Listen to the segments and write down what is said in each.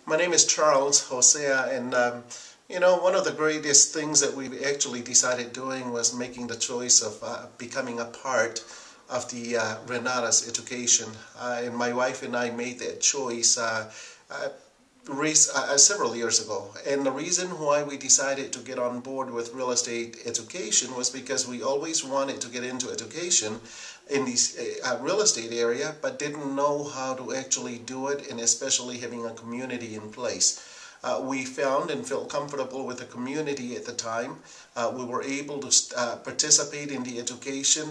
My name is Charles Hosea, and one of the greatest things that we actually decided doing was making the choice of becoming a part of the Renatus education. And my wife and I made that choice several years ago. And the reason why we decided to get on board with real estate education was because we always wanted to get into education in this real estate area, but didn't know how to actually do it, and especially having a community in place. We found and felt comfortable with the community at the time. We were able to participate in the education.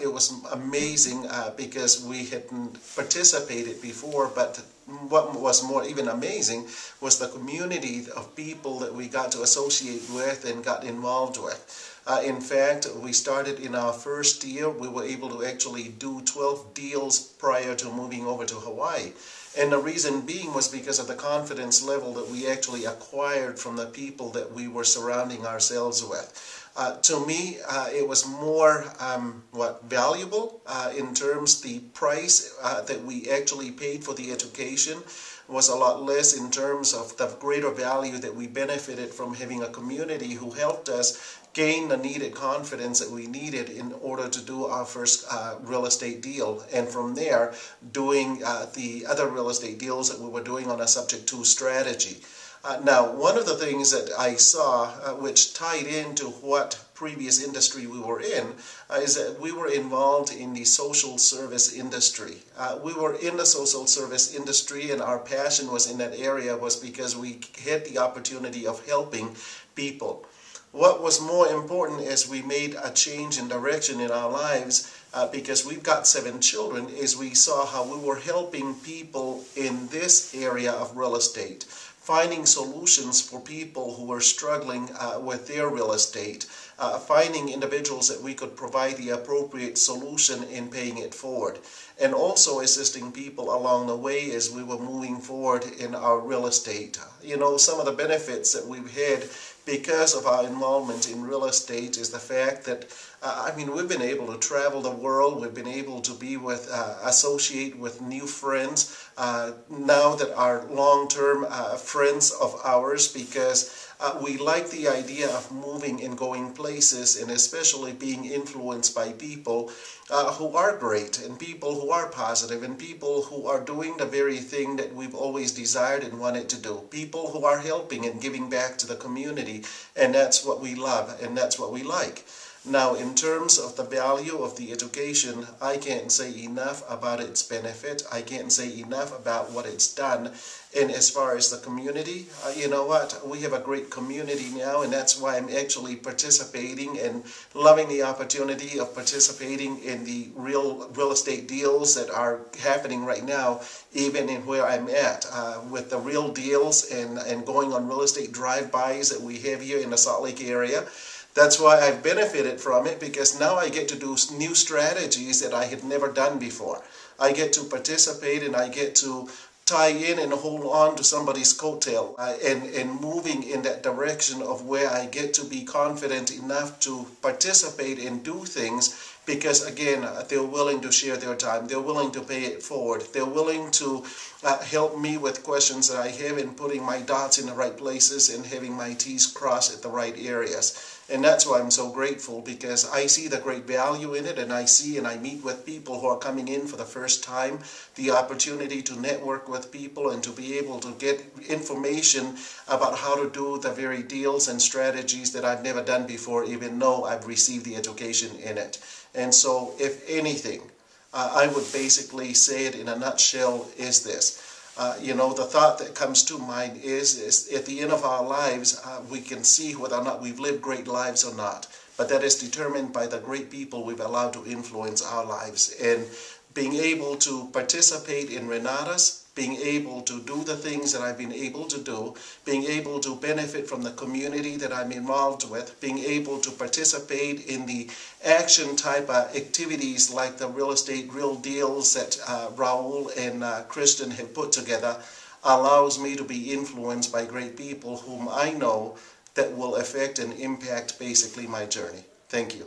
It was amazing because we hadn't participated before, but what was more even amazing was the community of people that we got to associate with and got involved with. In fact, we started in our first year. We were able to actually do 12 deals prior to moving over to Hawaii. And the reason being was because of the confidence level that we actually acquired from the people that we were surrounding ourselves with. To me, it was more valuable in terms the price that we actually paid for the education was a lot less in terms of the greater value that we benefited from having a community who helped us gain the needed confidence that we needed in order to do our first real estate deal, and from there doing the other real estate deals that we were doing on a subject to strategy. Now, one of the things that I saw which tied into what previous industry we were in is that we were involved in the social service industry. We were in the social service industry, and our passion was in that area was because we had the opportunity of helping people. What was more important as we made a change in direction in our lives, because we've got 7 children, is we saw how we were helping people in this area of real estate, finding solutions for people who were struggling with their real estate, finding individuals that we could provide the appropriate solution in paying it forward, and also assisting people along the way as we were moving forward in our real estate. You know, some of the benefits that we've had because of our involvement in real estate is the fact that we've been able to travel the world. We've been able to be with, associate with new friends now that are long-term friends of ours, because we like the idea of moving and going places, and especially being influenced by people who are great, and people who are positive, and people who are doing the very thing that we've always desired and wanted to do. People who are helping and giving back to the community, and that's what we love, and that's what we like. Now, in terms of the value of the education, I can't say enough about its benefit. I can't say enough about what it's done. And as far as the community, you know what? We have a great community now, and that's why I'm actually participating and loving the opportunity of participating in the real estate deals that are happening right now, even in where I'm at, with the real deals and going on real estate drive-bys that we have here in the Salt Lake area. That's why I've benefited from it, because now I get to do new strategies that I had never done before. I get to participate, and I get to tie in and hold on to somebody's coattail and moving in that direction of where I get to be confident enough to participate and do things, because again, they're willing to share their time, they're willing to pay it forward, they're willing to help me with questions that I have in putting my dots in the right places and having my T's crossed at the right areas. And that's why I'm so grateful, because I see the great value in it, and I see and I meet with people who are coming in for the first time, the opportunity to network with people and to be able to get information about how to do the very deals and strategies that I've never done before, even though I've received the education in it. And so, if anything, I would basically say it in a nutshell is this. The thought that comes to mind is at the end of our lives, we can see whether or not we've lived great lives or not. But that is determined by the great people we've allowed to influence our lives. And being able to participate in Renatus, being able to do the things that I've been able to do, being able to benefit from the community that I'm involved with, being able to participate in the action type activities like the real estate real deals that Raul and Kristen have put together, allows me to be influenced by great people whom I know that will affect and impact basically my journey. Thank you.